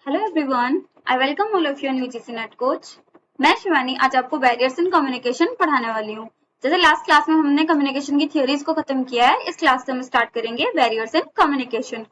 Hello everyone, I welcome all of you on UGC net coach. मैं शिवानी आज आपको barriers in communication पढ़ाने वाली हूँ। जैसे लास्ट क्लास में हमने कम्युनिकेशन की थ्योरीज को खत्म किया है, इस क्लास से हम स्टार्ट करेंगे बैरियर्स इन कम्युनिकेशन।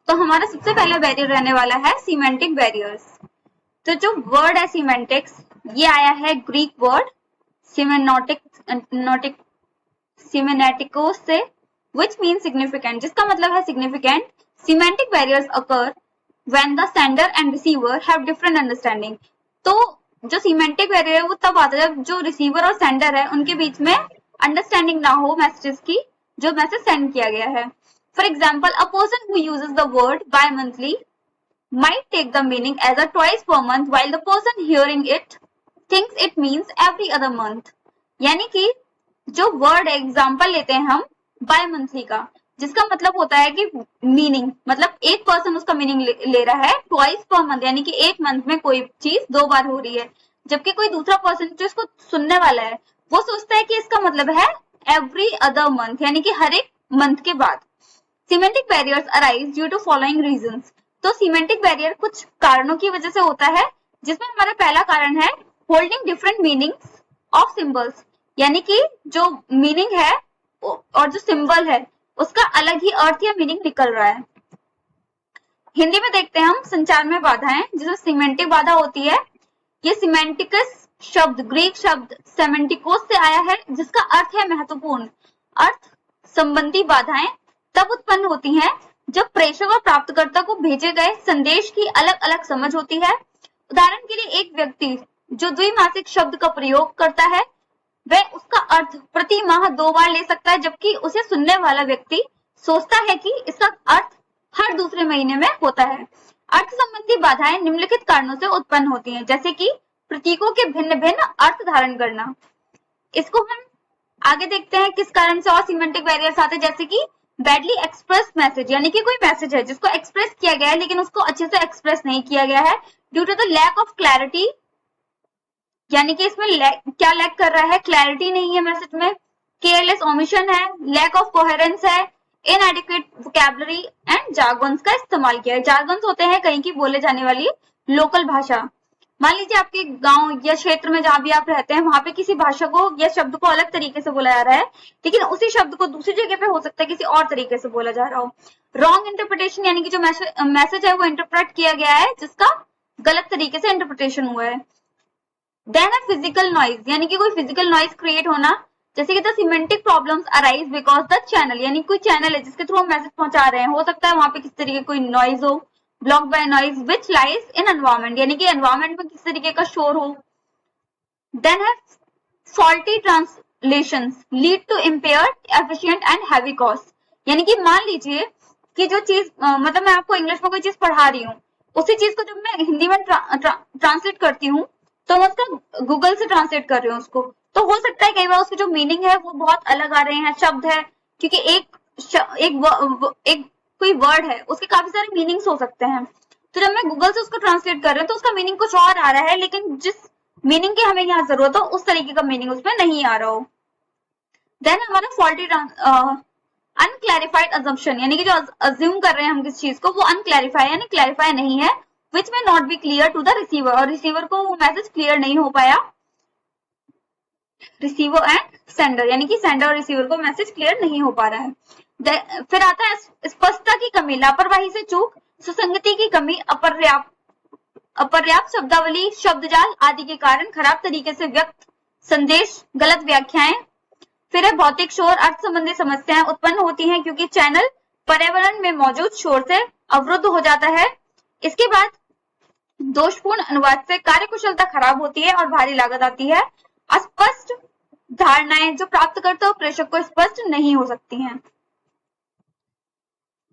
तो हमारा सबसे पहला बैरियर रहने वाला है सीमेंटिक बैरियर्स। तो जो वर्ड है सीमेंटिक्स, ये आया है ग्रीक वर्ड सीमेनेटिकोस से, विच मीन सिग्निफिकेंट, जिसका मतलब है significant. Semantic barriers occur when the sender and receiver have different understanding। तो जो सीमेंटिक बैरियर है वो तब आता है जब जो रिसीवर और सेंडर है उनके बीच में अंडरस्टैंडिंग ना हो मैसेजेस की, जो मैसेज सेंड किया गया है। For example, a person who uses the word by monthly might take the meaning as a twice per month while the person hearing it thinks it means every other month। यानी कि जो word example लेते हैं हम bye monthly का, जिसका मतलब होता है कि मीनिंग, मतलब एक पर्सन उसका मीनिंग ले रहा है ट्वाइस पर मंथ, यानी कि एक मंथ में कोई चीज 2 बार हो रही है, जबकि कोई दूसरा पर्सन जो इसको सुनने वाला है वो सोचता है कि इसका मतलब है एवरी अदर मंथ, यानी कि हर एक मंथ के बाद। Semantic barriers arise due to following reasons. तो सीमेंटिक बैरियर कुछ कारणों की वजह से होता है, जिसमें हमारा पहला कारण है holding different meanings of symbols, यानी कि जो मीनिंग है और जो सिंबल है उसका अलग ही अर्थ या मीनिंग निकल रहा है। हिंदी में देखते हैं हम संचार में बाधाएं, जिसमें सीमेंटिक बाधा होती है। ये सीमेंटिकस शब्द ग्रीक शब्द सेमेंटिकोस से आया है, जिसका अर्थ है महत्वपूर्ण। अर्थ संबंधी बाधाएं तब उत्पन्न होती हैं जब प्रेषक और प्राप्तकर्ता को भेजे गए संदेश की अलग अलग समझ होती है। उदाहरण के लिए, एक व्यक्ति जो द्विमासिक शब्द का प्रयोग करता है वह उसका अर्थ प्रति माह 2 बार ले सकता है, जबकि उसे सुनने वाला व्यक्ति सोचता है कि इसका अर्थ हर दूसरे महीने में होता है। अर्थ संबंधी बाधाएं निम्नलिखित कारणों से उत्पन्न होती हैं, जैसे कि प्रतीकों के भिन्न भिन्न अर्थ धारण करना। इसको हम आगे देखते हैं किस कारण से और सीमेंटिक बैरियर्स आते हैं, जैसे कि बैडली एक्सप्रेस मैसेज, यानी कि कोई मैसेज है जिसको एक्सप्रेस किया गया है लेकिन उसको अच्छे से एक्सप्रेस नहीं किया गया है due to the lack of clarity, यानी कि इसमें क्या लैक कर रहा है, क्लैरिटी नहीं है मैसेज में, केयरलेस ओमिशन है, लैक ऑफ कोहेरेंस है, इनएडिक्वेट वोकैबुलरी एंड जार्गन्स का इस्तेमाल किया है। जार्गन्स होते हैं कहीं की बोले जाने वाली लोकल भाषा। मान लीजिए आपके गांव या क्षेत्र में जहां भी आप रहते हैं वहां पे किसी भाषा को या शब्द को अलग तरीके से बोला जा रहा है, लेकिन उसी शब्द को दूसरी जगह पे हो सकता है किसी और तरीके से बोला जा रहा हो। रॉन्ग इंटरप्रिटेशन, यानी कि जो मैसेज है वो इंटरप्रेट किया गया है जिसका गलत तरीके से इंटरप्रिटेशन हुआ है। देन है फिजिकल नॉइज, यानी कि कोई फिजिकल नॉइज क्रिएट होना, जैसे कि the semantic problems arise because the channel, यानी कोई चैनल है जिसके थ्रू हम मैसेज पहुंचा रहे हैं, हो सकता है वहां पे किसी तरीके कोई नॉइज हो, block bye noise which lies in environment, यानी कि एनवायरमेंट में किस तरीके का शोर हो। देन है faulty translations lead to impaired efficient and heavy cost, यानी कि मान लीजिए कि जो चीज मतलब मैं आपको इंग्लिश में कोई चीज पढ़ा रही हूँ, उसी चीज को जब मैं हिंदी में ट्रांसलेट करती हूँ तो मैं उसका गूगल से ट्रांसलेट कर रही हूँ उसको, तो हो सकता है कई बार उसके जो मीनिंग है वो बहुत अलग आ रहे हैं, शब्द है, क्योंकि एक कोई वर्ड है उसके काफी सारे मीनिंग्स हो सकते हैं। तो जब मैं गूगल से उसको ट्रांसलेट कर रही हूँ तो उसका मीनिंग कुछ और आ रहा है, लेकिन जिस मीनिंग की हमें यहाँ जरूरत हो उस तरीके का मीनिंग उसमें नहीं आ रहा हो। देन हमारा फॉल्टी अनक्लैरिफाइड अजम्पशन, यानी कि जो अज्यूम कर रहे हैं हम किस चीज को वो अनक्लैरिफाई यानी क्लैरिफाई नहीं है, which may not be clear to the receiver, और रिसीवर को वो मैसेज क्लियर नहीं हो पाया। रिसीवर एंड सेंडर, यानी कि सेंडर और रिसीवर को मैसेज क्लियर नहीं हो पा रहा है। फिर आता है स्पष्टता की कमी, लापरवाही से चूक, सुसंगति की कमी, अपर्याप्त शब्दावली, शब्दजाल आदि के कारण खराब तरीके से व्यक्त संदेश, गलत व्याख्याएं। फिर है भौतिक शोर, अर्थ संबंधी समस्याएं उत्पन्न होती हैं क्योंकि चैनल पर्यावरण में मौजूद शोर से अवरुद्ध हो जाता है। इसके बाद दोषपूर्ण अनुवाद से कार्यकुशलता खराब होती है और भारी लागत आती है। अस्पष्ट धारणाएं जो प्राप्तकर्ता और प्रेषक को स्पष्ट नहीं हो सकती हैं।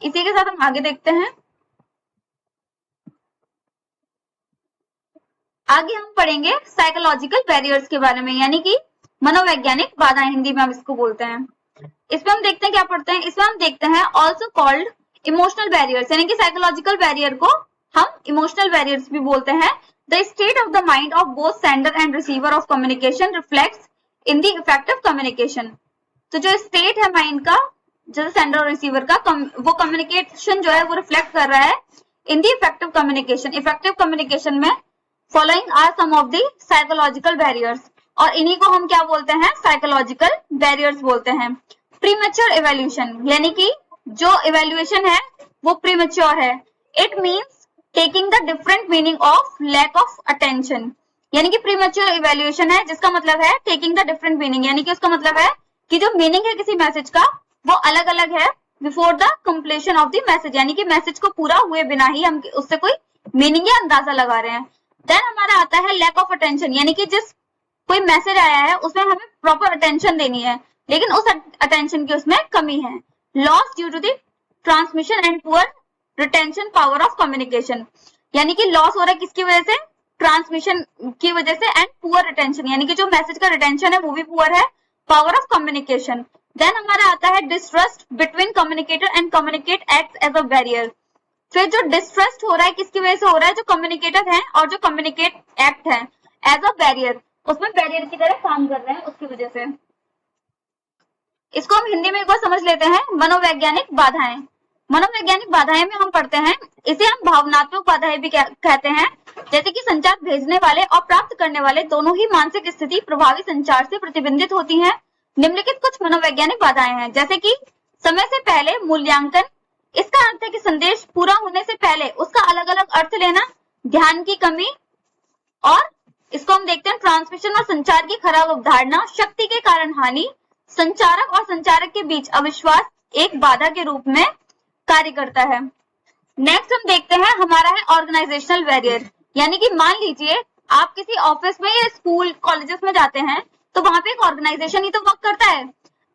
इसी के साथ हम आगे देखते हैं। आगे हम पढ़ेंगे साइकोलॉजिकल बैरियर्स के बारे में, यानी कि मनोवैज्ञानिक बाधाएं, हिंदी में हम इसको बोलते हैं। इसमें हम देखते हैं क्या पढ़ते हैं, इसमें हम देखते हैं ऑल्सो कॉल्ड इमोशनल बैरियर्स, यानी कि साइकोलॉजिकल बैरियर को हम इमोशनल बैरियर्स भी बोलते हैं। The state of the mind of both sender and receiver of communication reflects in the effective communication. तो जो स्टेट है माइंड का, जो सेंडर और रिसीवर का, वो कम्युनिकेशन जो है वो रिफ्लेक्ट कर रहा है इन द इफेक्टिव कम्युनिकेशन में following are some of the psychological barriers, और इन्हीं को हम क्या बोलते हैं, साइकोलॉजिकल बैरियर्स बोलते हैं। प्रीमेच्योर इवैल्यूएशन, यानी कि जो इवैल्यूएशन है वो प्रीमेच्योर है। It means taking the different meaning of lack of attention, यानी कि प्रीमेच्योर इवैल्यूएशन है जिसका मतलब है टेकिंग द डिफरेंट मीनिंग, यानी कि उसका मतलब है कि जो मीनिंग है किसी मैसेज का वो अलग अलग है before the completion of the message, यानी कि मैसेज को पूरा हुए बिना ही हम उससे कोई मीनिंग या अंदाजा लगा रहे हैं। देन हमारा आता है लैक ऑफ अटेंशन, यानी कि जिस कोई मैसेज आया है उसमें हमें प्रॉपर अटेंशन देनी है लेकिन उस अटेंशन की उसमें कमी है। Loss due to the transmission and poor retention power of communication, यानी कि लॉस हो रहा है किसकी वजह से, ट्रांसमिशन की वजह से, एंड पुअर रिटेंशन, यानी कि जो मैसेज का रिटेंशन है वो भी पुअर है, पावर ऑफ कम्युनिकेशन। देन हमारा आता है distrust between communicator and communicate act as a barrier. फिर जो डिस्ट्रस्ट हो रहा है किसकी वजह से हो रहा है, जो कम्युनिकेटर है और जो कम्युनिकेट एक्ट है एज अ बैरियर, उसमें बैरियर की तरह काम कर रहे हैं उसकी वजह से। इसको हम हिंदी में एक बार समझ लेते हैं, मनोवैज्ञानिक बाधाएं। मनोवैज्ञानिक बाधाएं में हम पढ़ते हैं, इसे हम भावनात्मक बाधाएं भी कहते हैं, जैसे कि संचार भेजने वाले और प्राप्त करने वाले दोनों ही मानसिक स्थिति प्रभावी संचार से प्रतिबंधित होती हैं। निम्नलिखित कुछ मनोवैज्ञानिक बाधाएं हैं, जैसे कि समय से पहले मूल्यांकन, इसका अर्थ है कि संदेश पूरा होने से पहले उसका अलग अलग अर्थ लेना, ध्यान की कमी, और इसको हम देखते हैं ट्रांसमिशन और संचार की खराब अवधारणा, शक्ति के कारण हानि, संचारक और संचारक के बीच अविश्वास एक बाधा के रूप में कार्य करता है। नेक्स्ट हम देखते हैं हमारा है ऑर्गेनाइजेशनल बैरियर, यानी कि मान लीजिए आप किसी ऑफिस में या स्कूल कॉलेजेस में जाते हैं तो वहां पे एक ऑर्गेनाइजेशन ही तो वर्क करता है।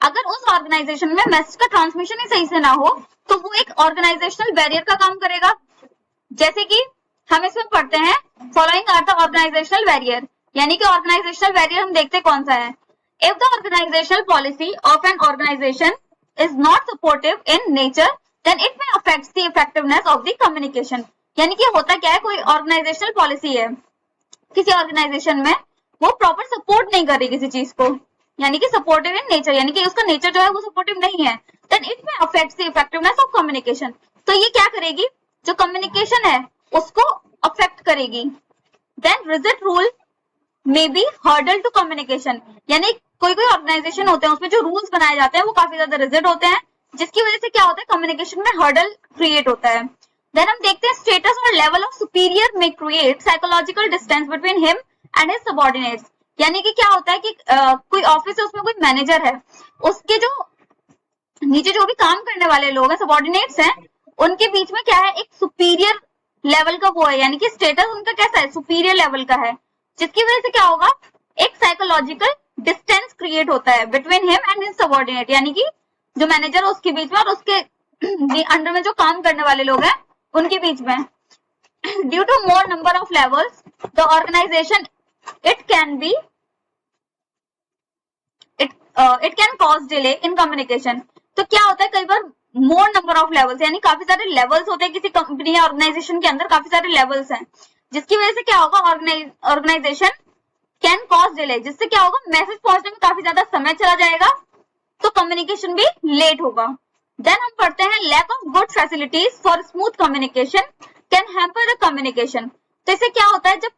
अगर उस ऑर्गेनाइजेशन में मैसेज का ट्रांसमिशन ही सही से ना हो तो वो एक ऑर्गेनाइजेशनल बैरियर का काम करेगा। जैसे कि हम इसमें पढ़ते हैं following are the organisational barrier, यानी कि ऑर्गेनाइजेशनल बैरियर हम देखते कौन सा है। If the organisational policy of an organisation is not supportive in nature then it may affects the effectiveness of the communication, यानी कि होता क्या है, कोई ऑर्गेनाइजेशनल पॉलिसी है किसी ऑर्गेनाइजेशन में, वो प्रॉपर सपोर्ट नहीं कर रही किसी चीज को, यानी कि सपोर्टिव इन नेचर, यानी कि उसका नेचर जो है वो सपोर्टिव नहीं है, then it may affects the effectiveness of communication. तो ये क्या करेगी, जो कम्युनिकेशन है उसको अफेक्ट करेगी। Then rigid rule may be hurdle to communication, यानी कोई कोई ऑर्गेनाइजेशन होते हैं उसमें जो रूल्स बनाए जाते हैं वो काफी ज्यादा रिजिड होते हैं, जिसकी वजह से क्या होता है, कम्युनिकेशन में हर्डल क्रिएट होता है। देन हम देखते हैं स्टेटस और लेवल ऑफ सुपीरियर में create psychological distance between him and his subordinates, यानी कि क्या होता है कि कोई ऑफिस है उसमें कोई मैनेजर है, उसके जो नीचे जो भी काम करने वाले लोग हैं सबऑर्डिनेट्स हैं, उनके बीच में क्या है, एक सुपीरियर लेवल का वो है, यानी कि स्टेटस उनका कैसा है, सुपीरियर लेवल का है, जिसकी वजह से क्या होगा, एक साइकोलॉजिकल डिस्टेंस क्रिएट होता है between him and his subordinate, यानी कि जो मैनेजर है उसके बीच में और उसके अंडर में जो काम करने वाले लोग हैं उनके बीच में। Due to more number of levels the organisation it can cause delay in communication. तो क्या होता है, कई बार मोर नंबर ऑफ लेवल्स, यानी काफी सारे लेवल्स होते हैं किसी कंपनी या ऑर्गेनाइजेशन के अंदर, काफी सारे लेवल्स हैं, जिसकी वजह से क्या होगा, ऑर्गेनाइजेशन कैन कॉज डिले, जिससे क्या होगा, मैसेज पहुंचने में काफी ज्यादा समय चला जाएगा, तो कम्युनिकेशन भी लेट होगा। देन हम पढ़ते हैं lack of good facilities for smooth communication can hamper the communication. तो इससे क्या होता है, जब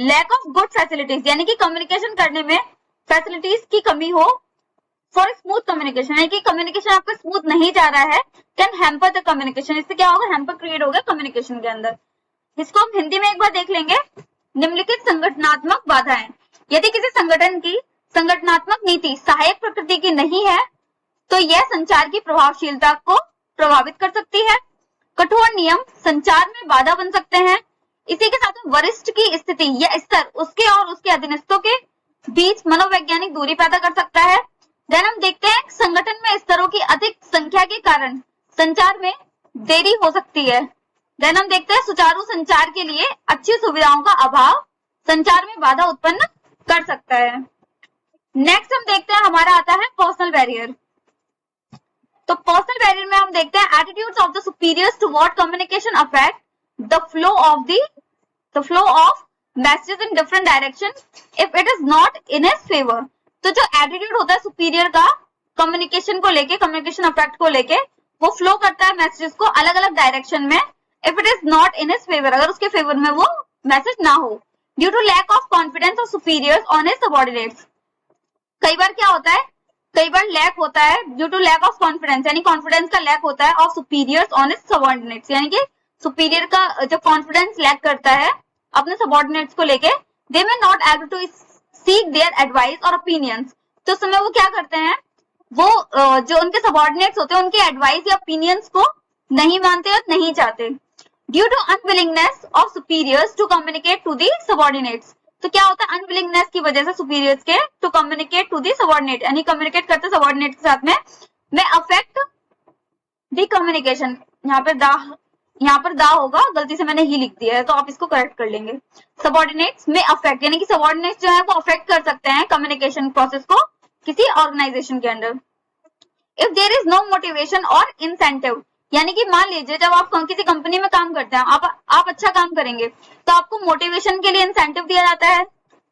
लैक ऑफ गुड फैसिलिटीज, यानी कि कम्युनिकेशन करने में फैसिलिटीज की कमी हो, फॉर स्मूथ कम्युनिकेशन, यानी कि कम्युनिकेशन आपका स्मूथ नहीं जा रहा है, कैन हैम्पर द कम्युनिकेशन, इससे क्या होगा, हैम्पर क्रिएट होगा कम्युनिकेशन के अंदर। इसको हम हिंदी में एक बार देख लेंगे। निम्नलिखित संगठनात्मक बाधाएं, यदि किसी संगठन की संगठनात्मक नीति सहायक प्रकृति की नहीं है तो यह संचार की प्रभावशीलता को प्रभावित कर सकती है। कठोर नियम संचार में बाधा बन सकते हैं। इसी के साथ वरिष्ठ की स्थिति या स्तर उसके और उसके अधीनस्थों के बीच मनोवैज्ञानिक दूरी पैदा कर सकता है। देन हम देखते हैं संगठन में स्तरों की अधिक संख्या के कारण संचार में देरी हो सकती है। देन हम देखते हैं सुचारू संचार के लिए अच्छी सुविधाओं का अभाव संचार में बाधा उत्पन्न कर सकता है। नेक्स्ट हम देखते हैं हमारा आता है पर्सनल बैरियर। तो पर्सनल बैरियर में हम देखते हैं attitudes of the superiors toward communication affect the flow of messages in different direction if it is not in his favour. तो जो एटीट्यूड होता है सुपीरियर का कम्युनिकेशन को लेके, कम्युनिकेशन अफेक्ट को लेके, वो फ्लो करता है मैसेजेस को अलग अलग डायरेक्शन में if it is not in his favour, अगर उसके फेवर में वो मैसेज ना हो। Due to lack of confidence of superiors on his subordinates, कई बार क्या होता है, कई बार लैक होता है due to lack of confidence, यानी कॉन्फिडेंस का लैक होता है of superiors on his subordinates, यानी कि सुपीरियर का जो कॉन्फिडेंस लैक करता है अपने सबऑर्डिनेट्स को लेके, they may not agree to seek their advice और ओपिनियंस, तो उस समय वो क्या करते हैं, वो जो उनके सबऑर्डिनेट्स होते हैं उनके एडवाइस या ओपिनियंस को नहीं मानते और नहीं चाहते। Due to unwillingness of superiors to communicate to the subordinates, तो क्या होता है अनविलिंगनेस की वजह से सुपीरियर्स के to communicate to the subordinate, यानी कम्युनिकेट करते सबऑर्डिनेट के साथ में अफेक्ट दी कम्युनिकेशन, यहाँ पर दा होगा, गलती से मैंने ही लिख दिया है तो आप इसको करेक्ट कर लेंगे। सबऑर्डिनेट्स में अफेक्ट, यानी कि सबऑर्डिनेट्स जो है वो अफेक्ट कर सकते हैं कम्युनिकेशन प्रोसेस को किसी ऑर्गेनाइजेशन के अंदर। If there is no motivation और इंसेंटिव, यानी कि मान लीजिए जब आप किसी कंपनी में काम करते हैं, आप अच्छा काम करेंगे तो आपको मोटिवेशन के लिए इंसेंटिव दिया जाता है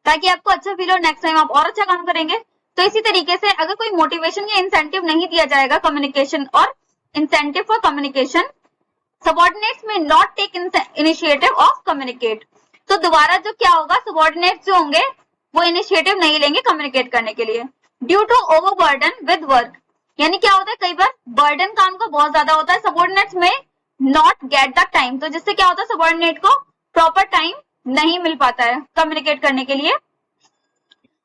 ताकि आपको अच्छा फील हो, नेक्स्ट टाइम आप और अच्छा काम करेंगे। तो इसी तरीके से अगर कोई मोटिवेशन या इंसेंटिव नहीं दिया जाएगा कम्युनिकेशन और इंसेंटिव फॉर कम्युनिकेशन, सबऑर्डिनेट्स में not take initiative of communicate, तो दोबारा जो क्या होगा, सबऑर्डिनेट्स जो होंगे वो इनिशिएटिव नहीं लेंगे कम्युनिकेट करने के लिए। Due to overburden with work, यानी क्या होता है कई बार बर्डन काम का बहुत ज्यादा होता है, सबऑर्डिनेट्स में नॉट गेट द टाइम, तो जिससे क्या होता है सबऑर्डिनेट को प्रॉपर टाइम नहीं मिल पाता है कम्युनिकेट करने के लिए।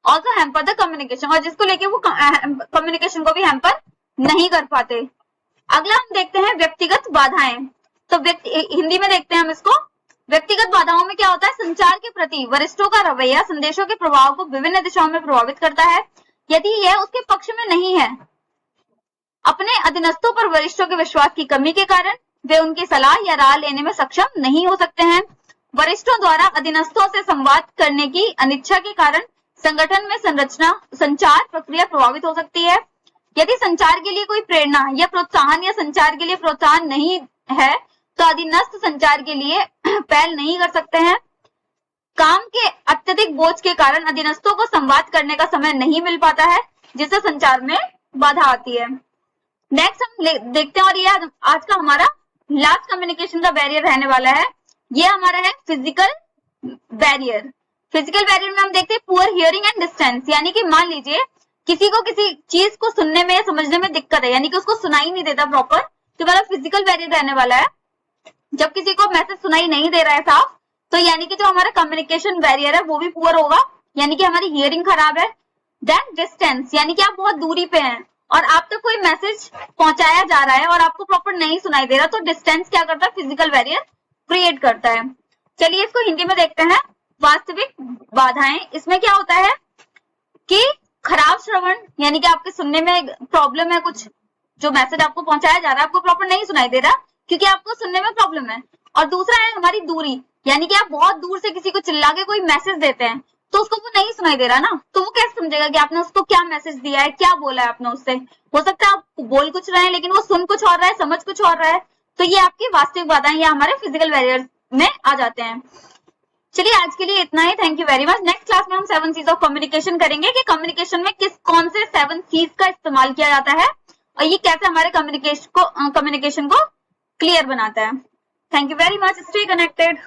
ऑल्सो हैम्पर द कम्युनिकेशन, और जिसको लेके वो कम्युनिकेशन को भी हैम्पर नहीं कर पाते। अगला हम देखते हैं व्यक्तिगत बाधाएं, तो हिंदी में देखते हैं हम इसको। व्यक्तिगत बाधाओं में क्या होता है, संचार के प्रति वरिष्ठों का रवैया संदेशों के प्रभाव को विभिन्न दिशाओं में प्रभावित करता है। यदि यह उसके पक्ष में नहीं है, अपने अधीनस्थों पर वरिष्ठों के विश्वास की कमी के कारण वे उनकी सलाह या राय लेने में सक्षम नहीं हो सकते हैं। वरिष्ठों द्वारा अधीनस्थों से संवाद करने की अनिच्छा के कारण संगठन में संचार प्रक्रिया प्रभावित हो सकती है। यदि संचार के लिए कोई प्रेरणा या प्रोत्साहन या संचार के लिए प्रोत्साहन नहीं है तो अधीनस्थ संचार के लिए पहल नहीं कर सकते हैं। काम के अत्यधिक बोझ के कारण अधीनस्थों को संवाद करने का समय नहीं मिल पाता है, जिससे संचार में बाधा आती है। नेक्स्ट हम देखते हैं, और ये आज का हमारा लास्ट कम्युनिकेशन का बैरियर रहने वाला है, ये हमारा है फिजिकल बैरियर। फिजिकल बैरियर में हम देखते हैं पुअर हियरिंग एंड डिस्टेंस, यानी कि मान लीजिए किसी को किसी चीज को सुनने में या समझने में दिक्कत है, यानी कि उसको सुनाई नहीं देता प्रॉपर, तो हमारा फिजिकल बैरियर रहने वाला है। जब किसी को मैसेज सुनाई नहीं दे रहा है साफ, तो यानी कि जो हमारा कम्युनिकेशन बैरियर है वो भी पुअर होगा, यानी कि हमारी हियरिंग खराब है। देन डिस्टेंस, यानी कि आप बहुत दूरी पे हैं और आप तक कोई मैसेज पहुंचाया जा रहा है और आपको प्रॉपर नहीं सुनाई दे रहा, तो डिस्टेंस क्या करता है, फिजिकल बैरियर क्रिएट करता है। चलिए इसको हिंदी में देखते हैं। वास्तविक बाधाएं, इसमें क्या होता है कि खराब श्रवण, यानी कि आपके सुनने में प्रॉब्लम है, कुछ जो मैसेज आपको पहुंचाया जा रहा है आपको प्रॉपर नहीं सुनाई दे रहा क्योंकि आपको सुनने में प्रॉब्लम है। और दूसरा है हमारी दूरी, यानी कि आप बहुत दूर से किसी को चिल्ला के कोई मैसेज देते हैं तो उसको वो नहीं सुनाई दे रहा ना, तो वो कैसे समझेगा कि आपने उसको क्या मैसेज दिया है, क्या बोला है आपने उससे। हो सकता है आप बोल कुछ रहे हैं लेकिन वो सुन कुछ और रहा है, समझ कुछ और रहा है, तो ये आपकी वास्तविक बाधाएं या हमारे फिजिकल बैरियर में आ जाते हैं। चलिए आज के लिए इतना ही, thank you very much. Next class में हम 7 C's ऑफ कम्युनिकेशन करेंगे कि कम्युनिकेशन में कौन से 7 C's का इस्तेमाल किया जाता है और ये कैसे हमारे कम्युनिकेशन को क्लियर बनाता है। Thank you very much, stay connected.